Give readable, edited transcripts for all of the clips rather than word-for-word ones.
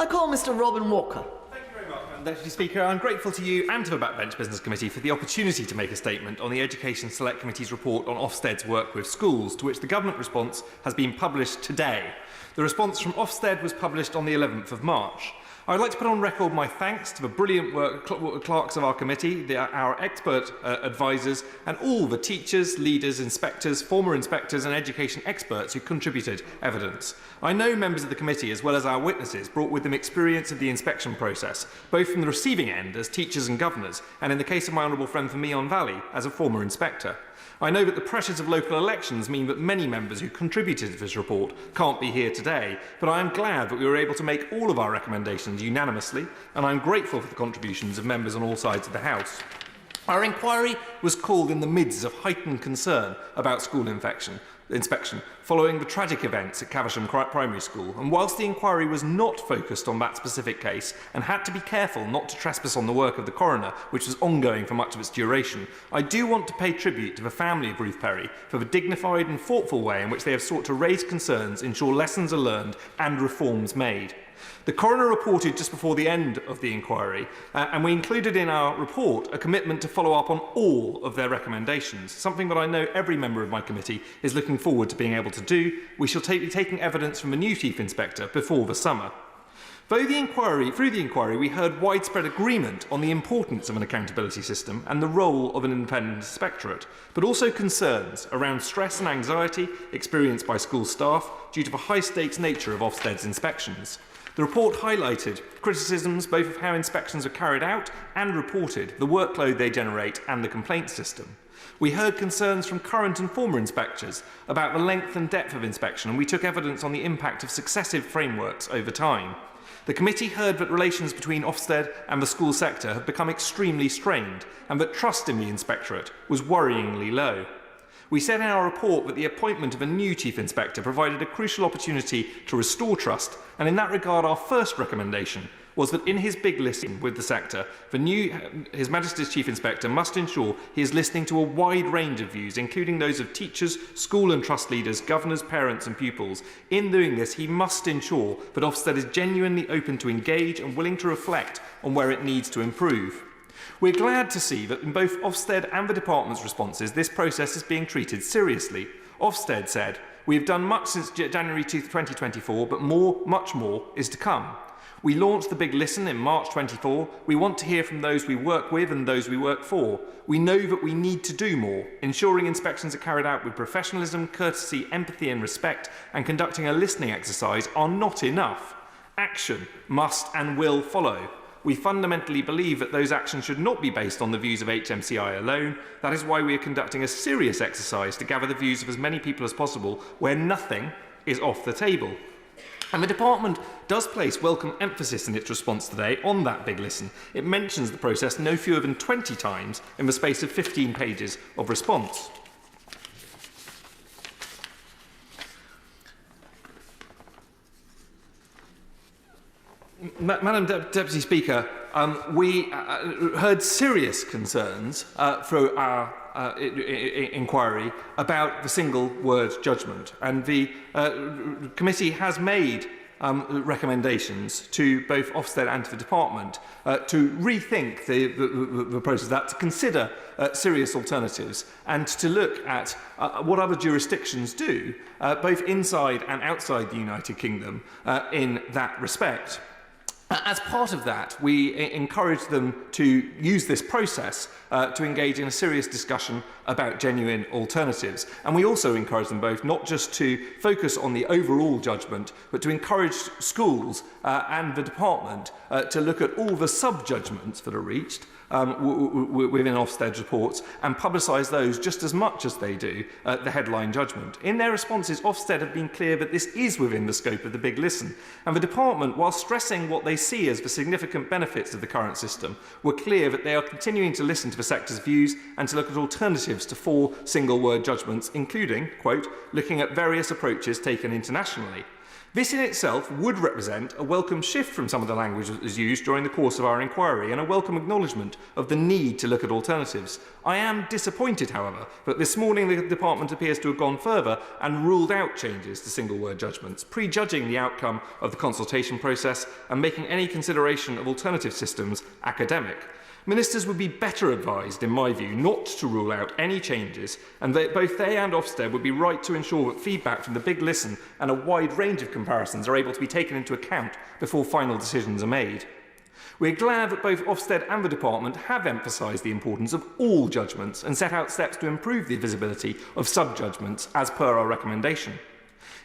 I call Mr. Robin Walker. Thank you very much, Madam Deputy Speaker. I'm grateful to you and to the Backbench Business Committee for the opportunity to make a statement on the Education Select Committee's report on Ofsted's work with schools, to which the government response has been published today. The response from Ofsted was published on the 11th of March. I would like to put on record my thanks to the brilliant clerks of our committee, our expert advisers, and all the teachers, leaders, inspectors, former inspectors and education experts who contributed evidence. I know members of the committee, as well as our witnesses, brought with them experience of the inspection process, both from the receiving end as teachers and governors, and in the case of my honourable friend from Meon Valley, as a former inspector. I know that the pressures of local elections mean that many members who contributed to this report can't be here today, but I am glad that we were able to make all of our recommendations unanimously, and I am grateful for the contributions of members on all sides of the House. Our inquiry was called in the midst of heightened concern about school inspection following the tragic events at Caversham Primary School, and whilst the inquiry was not focused on that specific case and had to be careful not to trespass on the work of the coroner, which was ongoing for much of its duration, I do want to pay tribute to the family of Ruth Perry for the dignified and thoughtful way in which they have sought to raise concerns, ensure lessons are learned and reforms made. The coroner reported just before the end of the inquiry, and we included in our report a commitment to follow up on all of their recommendations, something that I know every member of my committee is looking forward to being able to do. We shall be taking evidence from the new Chief Inspector before the summer. Through the inquiry, we heard widespread agreement on the importance of an accountability system and the role of an independent inspectorate, but also concerns around stress and anxiety experienced by school staff due to the high-stakes nature of Ofsted's inspections. The report highlighted criticisms both of how inspections are carried out and reported, the workload they generate and the complaint system. We heard concerns from current and former inspectors about the length and depth of inspection, and we took evidence on the impact of successive frameworks over time. The committee heard that relations between Ofsted and the school sector have become extremely strained and that trust in the inspectorate was worryingly low. We said in our report that the appointment of a new Chief Inspector provided a crucial opportunity to restore trust, and in that regard our first recommendation was that in his big listening with the sector, His Majesty's Chief Inspector must ensure he is listening to a wide range of views, including those of teachers, school and trust leaders, governors, parents and pupils. In doing this, he must ensure that Ofsted is genuinely open to engage and willing to reflect on where it needs to improve. We're glad to see that in both Ofsted and the department's responses, this process is being treated seriously. Ofsted said, "We have done much since January 2024, but much more is to come. We launched the Big Listen in March 24. We want to hear from those we work with and those we work for. We know that we need to do more. Ensuring inspections are carried out with professionalism, courtesy, empathy and respect, and conducting a listening exercise are not enough. Action must and will follow. We fundamentally believe that those actions should not be based on the views of HMCI alone. That is why we are conducting a serious exercise to gather the views of as many people as possible where nothing is off the table." And the department does place welcome emphasis in its response today on that Big Listen. It mentions the process no fewer than 20 times in the space of 15 pages of response. Madam Deputy Speaker, we heard serious concerns through our inquiry about the single word judgment, and the committee has made recommendations to both Ofsted and to the department to rethink the process, to consider serious alternatives and to look at what other jurisdictions do, both inside and outside the United Kingdom, in that respect. As part of that, we encourage them to use this process to engage in a serious discussion about genuine alternatives. And we also encourage them both not just to focus on the overall judgment, but to encourage schools and the department to look at all the sub-judgments that are reached within Ofsted's reports and publicise those just as much as they do the headline judgment. In their responses, Ofsted have been clear that this is within the scope of the Big Listen, and the department, while stressing what they see as the significant benefits of the current system, were clear that they are continuing to listen to the sector's views and to look at alternatives to 4 single-word judgments, including, quote, looking at various approaches taken internationally. This in itself would represent a welcome shift from some of the language that was used during the course of our inquiry and a welcome acknowledgement of the need to look at alternatives. I am disappointed, however, that this morning the Department appears to have gone further and ruled out changes to single-word judgments, prejudging the outcome of the consultation process and making any consideration of alternative systems academic. Ministers would be better advised, in my view, not to rule out any changes, and that both they and Ofsted would be right to ensure that feedback from the Big Listen and a wide range of comparisons are able to be taken into account before final decisions are made. We're glad that both Ofsted and the Department have emphasised the importance of all judgments and set out steps to improve the visibility of sub-judgments as per our recommendation.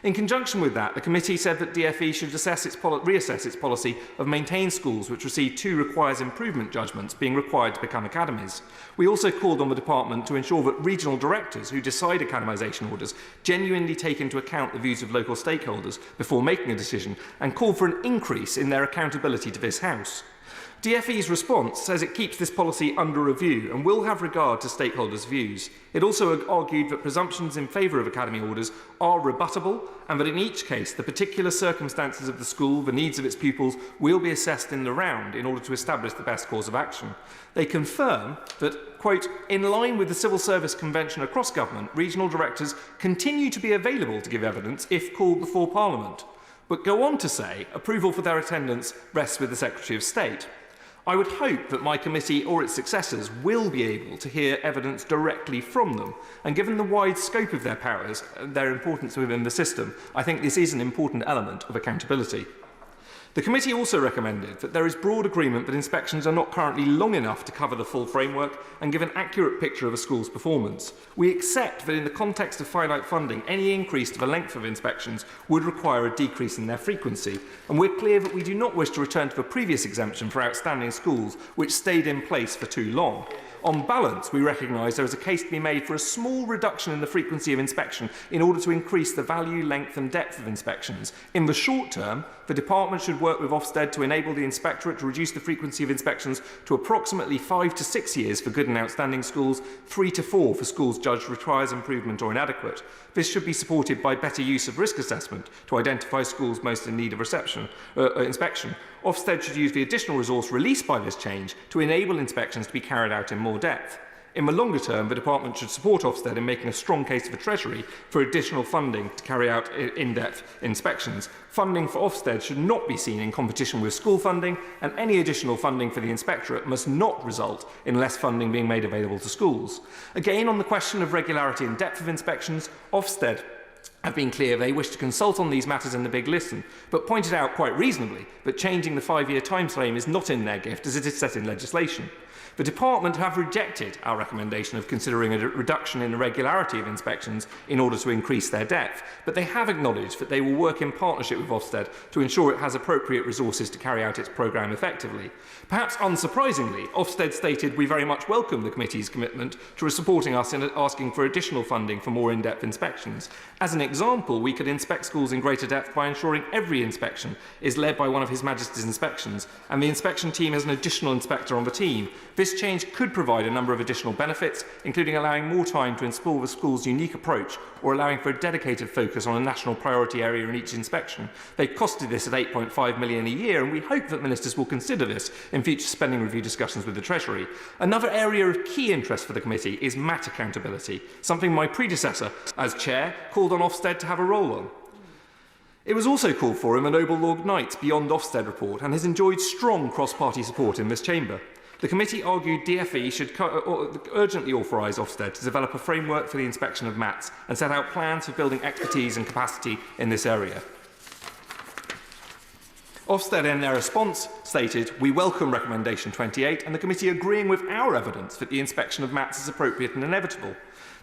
In conjunction with that, the committee said that DfE should reassess its policy of maintain schools which receive 2 requires improvement judgments being required to become academies. We also called on the department to ensure that regional directors who decide academisation orders genuinely take into account the views of local stakeholders before making a decision and call for an increase in their accountability to this House. DfE's response says it keeps this policy under review and will have regard to stakeholders' views. It also argued that presumptions in favour of academy orders are rebuttable and that in each case the particular circumstances of the school, the needs of its pupils, will be assessed in the round in order to establish the best course of action. They confirm that, quote, in line with the Civil Service Convention across government, regional directors continue to be available to give evidence if called before Parliament, but go on to say approval for their attendance rests with the Secretary of State. I would hope that my committee or its successors will be able to hear evidence directly from them, and given the wide scope of their powers and their importance within the system, I think this is an important element of accountability. The committee also recommended that there is broad agreement that inspections are not currently long enough to cover the full framework and give an accurate picture of a school's performance. We accept that in the context of finite funding, any increase to the length of inspections would require a decrease in their frequency, and we're clear that we do not wish to return to the previous exemption for outstanding schools, which stayed in place for too long. On balance, we recognise there is a case to be made for a small reduction in the frequency of inspection in order to increase the value, length and depth of inspections. In the short term, the Department should work with Ofsted to enable the Inspectorate to reduce the frequency of inspections to approximately 5 to 6 years for good and outstanding schools, 3 to 4 for schools judged requires improvement or inadequate. This should be supported by better use of risk assessment to identify schools most in need of inspection. Ofsted should use the additional resource released by this change to enable inspections to be carried out in more depth. In the longer term, the Department should support Ofsted in making a strong case for the Treasury for additional funding to carry out in-depth inspections. Funding for Ofsted should not be seen in competition with school funding, and any additional funding for the Inspectorate must not result in less funding being made available to schools. Again, on the question of regularity and depth of inspections, Ofsted have been clear they wish to consult on these matters in the Big Listen, but pointed out quite reasonably that changing the 5-year timeframe is not in their gift as it is set in legislation. The Department have rejected our recommendation of considering a reduction in the regularity of inspections in order to increase their depth, but they have acknowledged that they will work in partnership with Ofsted to ensure it has appropriate resources to carry out its programme effectively. Perhaps unsurprisingly, Ofsted stated we very much welcome the committee's commitment to supporting us in asking for additional funding for more in-depth inspections. As an example, we could inspect schools in greater depth by ensuring every inspection is led by one of His Majesty's inspections, and the inspection team has an additional inspector on the team. This change could provide a number of additional benefits, including allowing more time to explore the school's unique approach or allowing for a dedicated focus on a national priority area in each inspection. They've costed this at £8.5 million a year, and we hope that ministers will consider this in future spending review discussions with the Treasury. Another area of key interest for the committee is MAT accountability, something my predecessor, as chair, called on Ofsted to have a role on. It was also called for in the Noble Lord Knight's Beyond Ofsted report and has enjoyed strong cross-party support in this chamber. The committee argued DfE should urgently authorise Ofsted to develop a framework for the inspection of MATs and set out plans for building expertise and capacity in this area. Ofsted, in their response, stated, "We welcome recommendation 28 and the committee agreeing with our evidence that the inspection of MATs is appropriate and inevitable."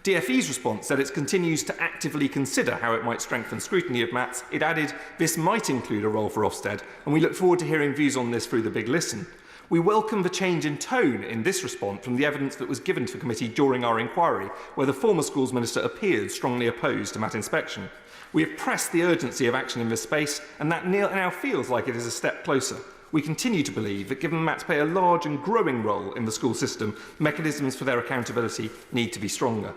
DfE's response said it continues to actively consider how it might strengthen scrutiny of MATs. It added, "This might include a role for Ofsted, and we look forward to hearing views on this through the Big Listen." We welcome the change in tone in this response from the evidence that was given to the committee during our inquiry, where the former Schools Minister appeared strongly opposed to MAT inspection. We have pressed the urgency of action in this space, and that now feels like it is a step closer. We continue to believe that given MATs play a large and growing role in the school system, mechanisms for their accountability need to be stronger.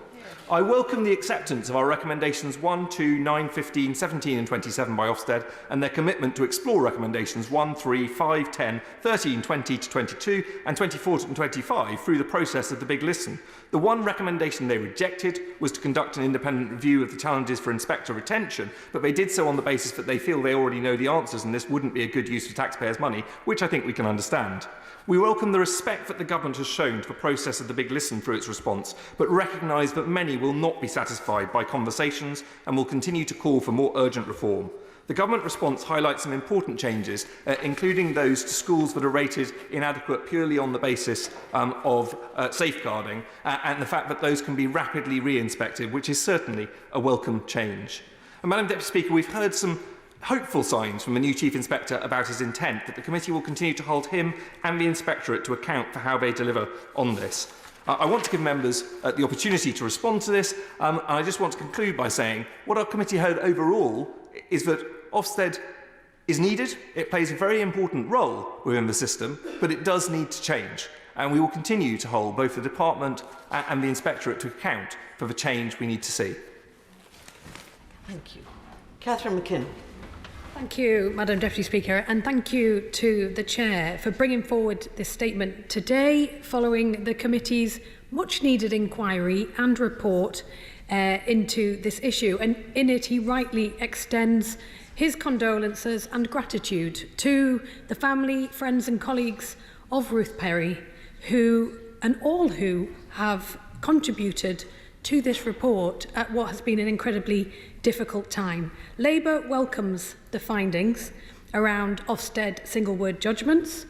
I welcome the acceptance of our recommendations 1, 2, 9, 15, 17 and 27 by Ofsted and their commitment to explore recommendations 1, 3, 5, 10, 13, 20 to 22 and 24 and 25 through the process of the Big Listen. The one recommendation they rejected was to conduct an independent review of the challenges for inspector retention, but they did so on the basis that they feel they already know the answers and this wouldn't be a good use of taxpayers' money, which I think we can understand. We welcome the respect that the government has shown to the process of the Big Listen through its response, but recognise that many will not be satisfied by conversations and will continue to call for more urgent reform. The government response highlights some important changes, including those to schools that are rated inadequate purely on the basis of safeguarding, and the fact that those can be rapidly re-inspected, which is certainly a welcome change. And Madam Deputy Speaker, we've heard some hopeful signs from the new Chief Inspector about his intent that the committee will continue to hold him and the Inspectorate to account for how they deliver on this. I want to give members the opportunity to respond to this, and I just want to conclude by saying what our committee heard overall is that Ofsted is needed, it plays a very important role within the system, but it does need to change. And we will continue to hold both the Department and the Inspectorate to account for the change we need to see. Thank you. Catherine McKinnon. Thank you, Madam Deputy Speaker, and thank you to the Chair for bringing forward this statement today following the committee's much-needed inquiry and report into this issue. And in it, he rightly extends his condolences and gratitude to the family, friends and colleagues of Ruth Perry, who and all who have contributed to this report at what has been an incredibly difficult time. Labour welcomes the findings around Ofsted single-word judgments,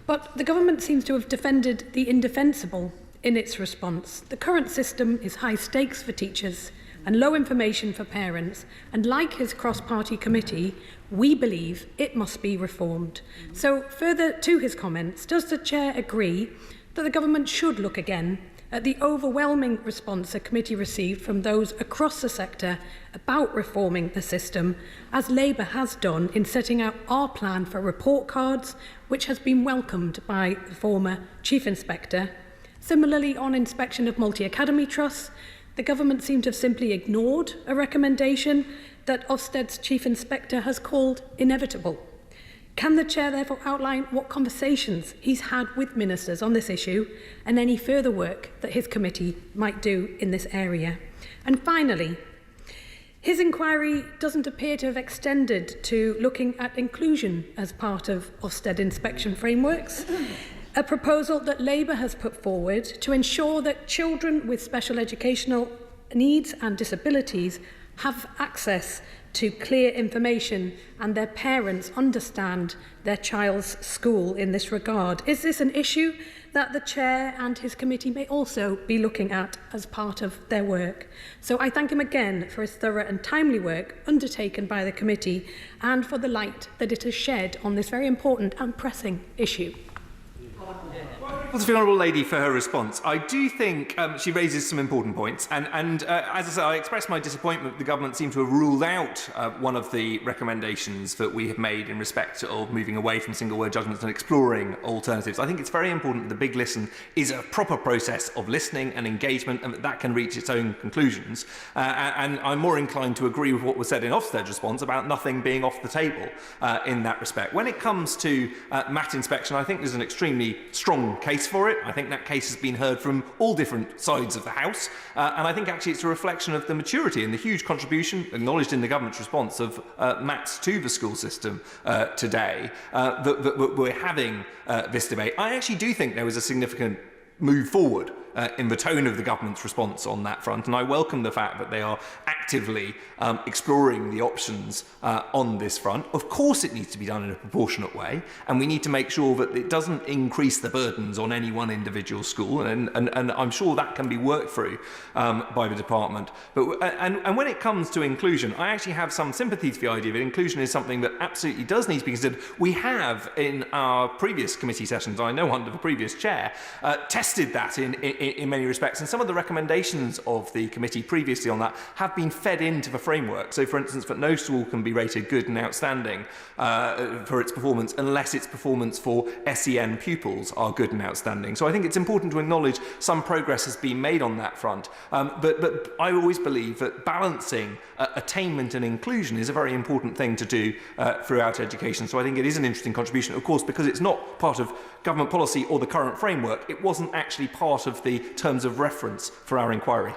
but the government seems to have defended the indefensible in its response. The current system is high stakes for teachers and low information for parents, and like his cross-party committee, we believe it must be reformed. So further to his comments, does the Chair agree that the government should look again at the overwhelming response the committee received from those across the sector about reforming the system, as Labour has done in setting out our plan for report cards, which has been welcomed by the former Chief Inspector? Similarly, on inspection of multi-academy trusts, the government seemed to have simply ignored a recommendation that Ofsted's Chief Inspector has called inevitable. Can the Chair therefore outline what conversations he's had with ministers on this issue and any further work that his committee might do in this area? And finally, his inquiry doesn't appear to have extended to looking at inclusion as part of Ofsted inspection frameworks, a proposal that Labour has put forward to ensure that children with special educational needs and disabilities have access to clear information and their parents understand their child's school in this regard. Is this an issue that the Chair and his committee may also be looking at as part of their work? So I thank him again for his thorough and timely work undertaken by the committee and for the light that it has shed on this very important and pressing issue. Well, to the Honourable Lady for her response. I do think she raises some important points, and as I said, I expressed my disappointment that the government seemed to have ruled out one of the recommendations that we have made in respect of moving away from single-word judgments and exploring alternatives. I think it's very important that the Big Listen is a proper process of listening and engagement, and that can reach its own conclusions. And I'm more inclined to agree with what was said in Ofsted's response about nothing being off the table in that respect. When it comes to MAT inspection, I think there's an extremely strong case for it. I think that case has been heard from all different sides of the House, and I think actually it's a reflection of the maturity and the huge contribution acknowledged in the government's response of MATs to the school system today that we're having this debate. I actually do think there was a significant move forward in the tone of the government's response on that front, and I welcome the fact that they are actively exploring the options on this front. Of course it needs to be done in a proportionate way, and we need to make sure that it doesn't increase the burdens on any one individual school, and I'm sure that can be worked through by the department. But and when it comes to inclusion, I actually have some sympathy for the idea that inclusion is something that absolutely does need to be considered. We have in our previous committee sessions, I know under the previous chair, tested that in in many respects. And some of the recommendations of the committee previously on that have been fed into the framework. So, for instance, that no school can be rated good and outstanding for its performance unless its performance for SEN pupils are good and outstanding. So I think it's important to acknowledge some progress has been made on that front. But I always believe that balancing attainment and inclusion is a very important thing to do throughout education. So I think it is an interesting contribution. Of course, because it's not part of government policy or the current framework, it wasn't actually part of the terms of reference for our inquiry.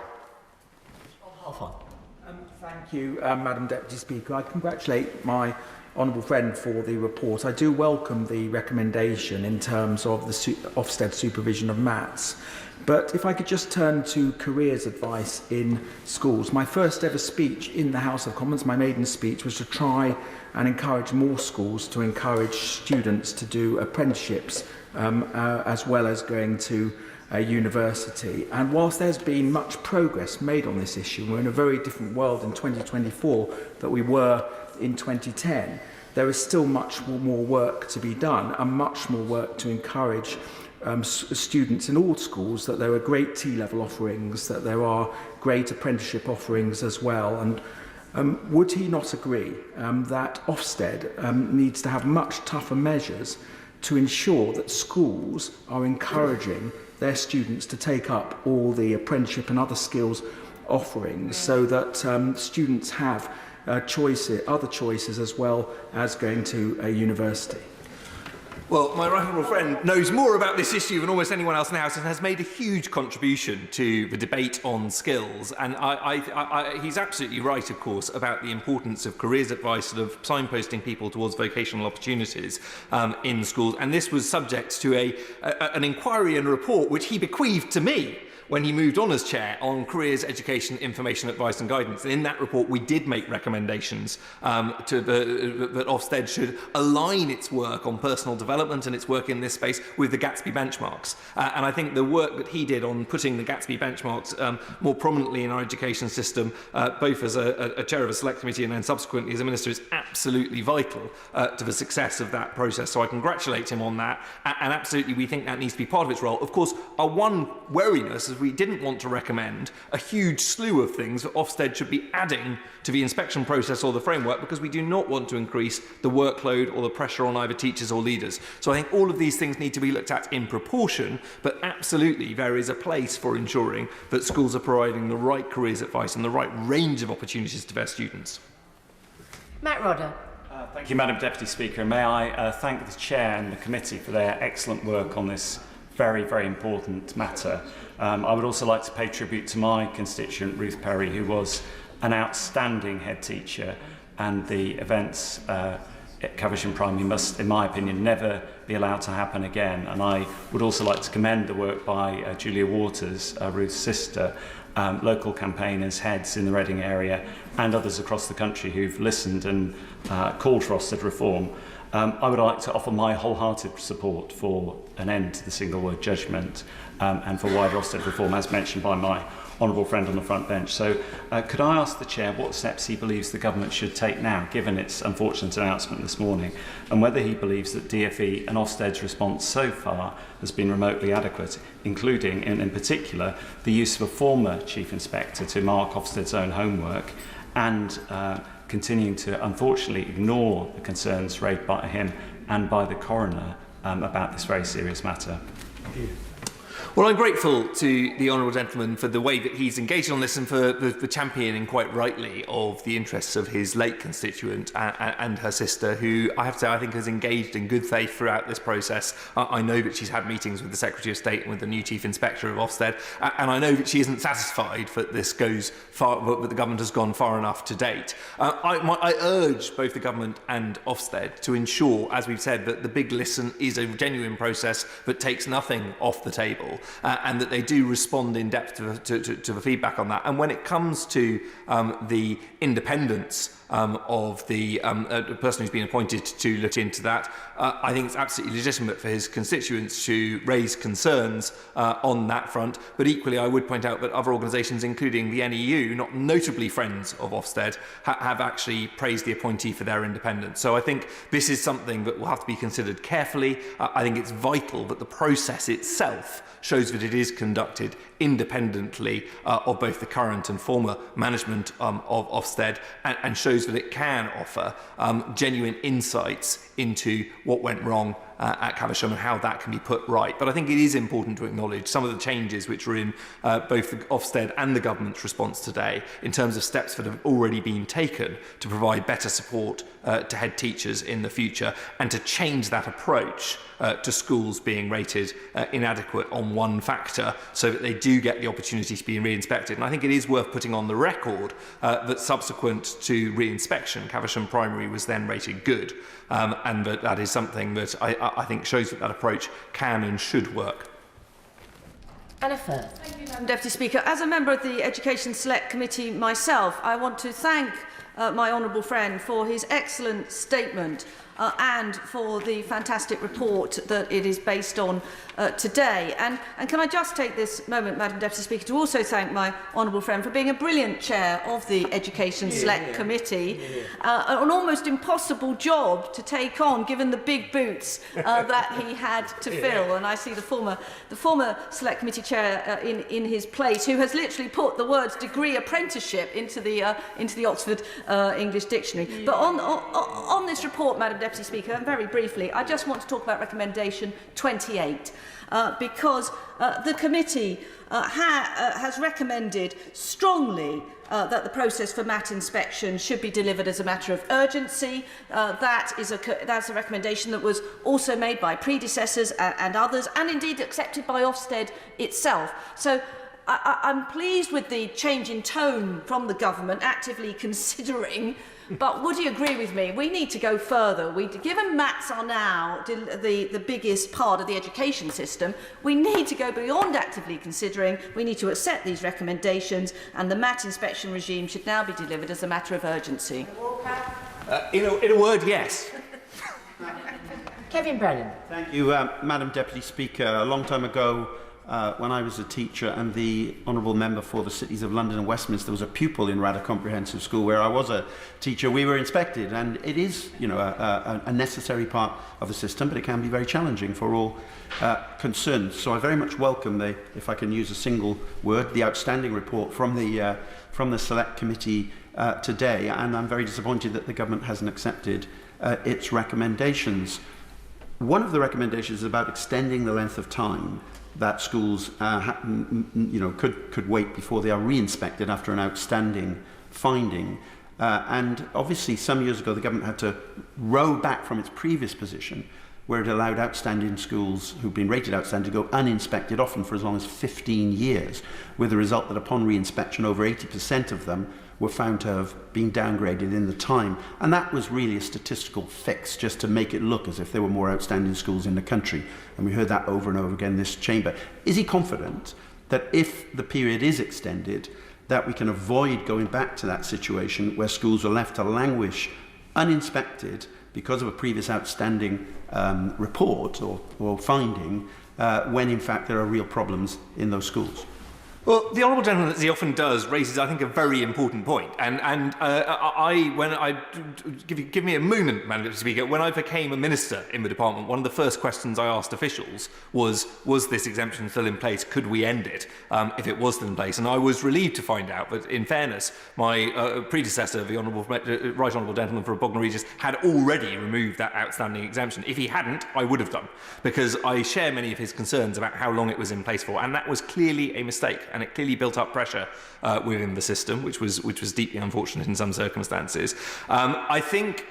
Thank you, Madam Deputy Speaker. I congratulate my honourable friend for the report. I do welcome the recommendation in terms of the Ofsted supervision of maths. But if I could just turn to careers advice in schools. My first ever speech in the House of Commons, my maiden speech, was to try and encourage more schools to encourage students to do apprenticeships as well as going to university. And whilst there's been much progress made on this issue, we're in a very different world in 2024 that we were in 2010. There is still much more work to be done and much more work to encourage students in all schools, that there are great T-level offerings, that there are great apprenticeship offerings as well. And would he not agree that Ofsted needs to have much tougher measures to ensure that schools are encouraging their students to take up all the apprenticeship and other skills offerings, so that students have other choices as well as going to a university? Well, my right honourable friend knows more about this issue than almost anyone else in the House and has made a huge contribution to the debate on skills. And he's absolutely right, of course, about the importance of careers advice, sort of signposting people towards vocational opportunities in schools. And this was subject to an inquiry and a report which he bequeathed to me when he moved on as chair on careers, education, information, advice and guidance. And in that report, we did make recommendations that Ofsted should align its work on personal development and its work in this space with the Gatsby benchmarks. And I think the work that he did on putting the Gatsby benchmarks more prominently in our education system, both as a chair of a select committee and then subsequently as a minister, is absolutely vital to the success of that process. So I congratulate him on that. And absolutely, we think that needs to be part of its role. Of course, our one wariness is we didn't want to recommend a huge slew of things that Ofsted should be adding to the inspection process or the framework, because we do not want to increase the workload or the pressure on either teachers or leaders. So I think all of these things need to be looked at in proportion, but absolutely there is a place for ensuring that schools are providing the right careers advice and the right range of opportunities to their students. Matt Rodder. Thank you, Madam Deputy Speaker. And may I thank the Chair and the committee for their excellent work on this very, very important matter. I would also like to pay tribute to my constituent, Ruth Perry, who was an outstanding head teacher, and the events at Caversham Primary must, in my opinion, never be allowed to happen again. And I would also like to commend the work by Julia Waters, Ruth's sister, local campaigners, heads in the Reading area, and others across the country who've listened and called for Ofsted reform. I would like to offer my wholehearted support for an end to the single word judgment and for wider Ofsted reform, as mentioned by my honourable friend on the front bench. So could I ask the Chair what steps he believes the government should take now, given its unfortunate announcement this morning, and whether he believes that DfE and Ofsted's response so far has been remotely adequate, including, in particular, the use of a former Chief Inspector to mark Ofsted's own homework, and continuing to unfortunately ignore the concerns raised by him and by the coroner about this very serious matter. Thank you. Well, I'm grateful to the honourable gentleman for the way that he's engaged on this and for the championing, quite rightly, of the interests of his late constituent and her sister, who I have to say I think has engaged in good faith throughout this process. I know that she's had meetings with the Secretary of State and with the new Chief Inspector of Ofsted, and I know that she isn't satisfied that this goes far, that the government has gone far enough to date. I urge both the government and Ofsted to ensure, as we've said, that the Big Listen is a genuine process that takes nothing off the table. And that they do respond in depth to the feedback on that. And when it comes to the independence of the person who's been appointed to look into that. I think it's absolutely legitimate for his constituents to raise concerns on that front, but equally I would point out that other organisations, including the NEU, not notably friends of Ofsted, have actually praised the appointee for their independence. So I think this is something that will have to be considered carefully. I think it's vital that the process itself shows that it is conducted independently of both the current and former management of Ofsted, and shows that it can offer genuine insights into what went wrong at Caversham and how that can be put right. But I think it is important to acknowledge some of the changes which were in both the Ofsted and the government's response today in terms of steps that have already been taken to provide better support to head teachers in the future, and to change that approach to schools being rated inadequate on one factor so that they do get the opportunity to be re-inspected. And I think it is worth putting on the record that subsequent to re-inspection, Caversham Primary was then rated good, and that is something that I think shows that approach can and should work. Anna Firth. Thank you, Madam Deputy Speaker. As a member of the Education Select Committee myself, I want to thank my honourable friend for his excellent statement and for the fantastic report that it is based on today. And can I just take this moment, Madam Deputy Speaker, to also thank my honourable friend for being a brilliant chair of the Education Select Committee. An almost impossible job to take on, given the big boots that he had to fill. And I see the former Select Committee chair in his place, who has literally put the words degree apprenticeship into the Oxford English Dictionary. But on this report, Madam Deputy Speaker, and very briefly, I just want to talk about recommendation 28. Because the committee has recommended strongly that the process for MAT inspection should be delivered as a matter of urgency. That's a recommendation that was also made by predecessors and others, and indeed accepted by Ofsted itself. So I'm pleased with the change in tone from the government, actively considering. But would you agree with me? We need to go further. Given MATs are now the biggest part of the education system, we need to go beyond actively considering. We need to accept these recommendations, and the MAT inspection regime should now be delivered as a matter of urgency. In a word, yes. Kevin Brennan. Thank you, Madam Deputy Speaker. A long time ago, when I was a teacher and the Honourable Member for the Cities of London and Westminster was a pupil in Radda Comprehensive School where I was a teacher, we were inspected, and it is, a necessary part of the system, but it can be very challenging for all concerned. So I very much welcome if I can use a single word, the outstanding report from the Select Committee today, and I'm very disappointed that the government hasn't accepted its recommendations. One of the recommendations is about extending the length of time that schools could wait before they are re-inspected after an outstanding finding. And obviously some years ago the government had to row back from its previous position where it allowed outstanding schools who've been rated outstanding to go uninspected, often for as long as 15 years, with the result that upon re-inspection over 80% of them were found to have been downgraded in the time. And that was really a statistical fix, just to make it look as if there were more outstanding schools in the country. And we heard that over and over again in this chamber. Is he confident that if the period is extended, that we can avoid going back to that situation where schools are left to languish uninspected because of a previous outstanding report or finding, when in fact there are real problems in those schools? Well, the Honourable Gentleman, as he often does, raises, I think, a very important point. Give me a moment, Madam Deputy Speaker, when I became a minister in the department, one of the first questions I asked officials was this exemption still in place? Could we end it if it was still in place? And I was relieved to find out that, in fairness, my predecessor, the Right Honourable Gentleman for Bognor Regis, had already removed that outstanding exemption. If he hadn't, I would have done, because I share many of his concerns about how long it was in place for, and that was clearly a mistake. And it clearly built up pressure within the system, which was deeply unfortunate in some circumstances. I think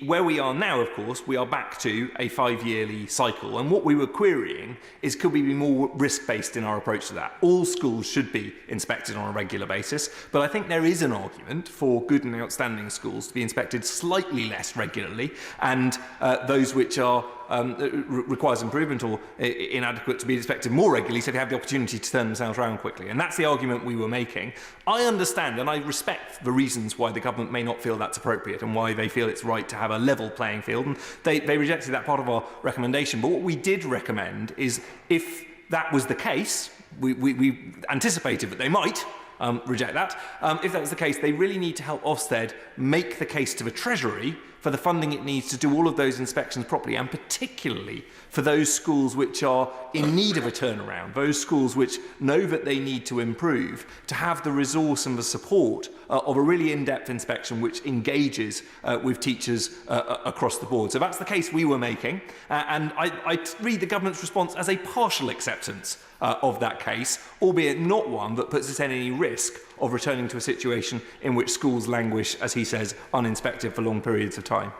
where we are now, of course, we are back to a 5-yearly cycle. And what we were querying is, could we be more risk-based in our approach to that? All schools should be inspected on a regular basis, but I think there is an argument for good and outstanding schools to be inspected slightly less regularly, and those which are requires improvement or inadequate to be inspected more regularly so they have the opportunity to turn themselves around quickly. And that's the argument we were making. I understand and I respect the reasons why the government may not feel that's appropriate and why they feel it's right to have a level playing field. And they rejected that part of our recommendation. But what we did recommend is if that was the case, we anticipated that they might reject that. If that was the case, they really need to help Ofsted make the case to the Treasury for the funding it needs to do all of those inspections properly, and particularly for those schools which are in need of a turnaround, those schools which know that they need to improve, to have the resource and the support of a really in-depth inspection which engages with teachers across the board. So that's the case we were making, and I read the government's response as a partial acceptance of that case, albeit not one that puts us at any risk of returning to a situation in which schools languish, as he says, uninspected for long periods of time.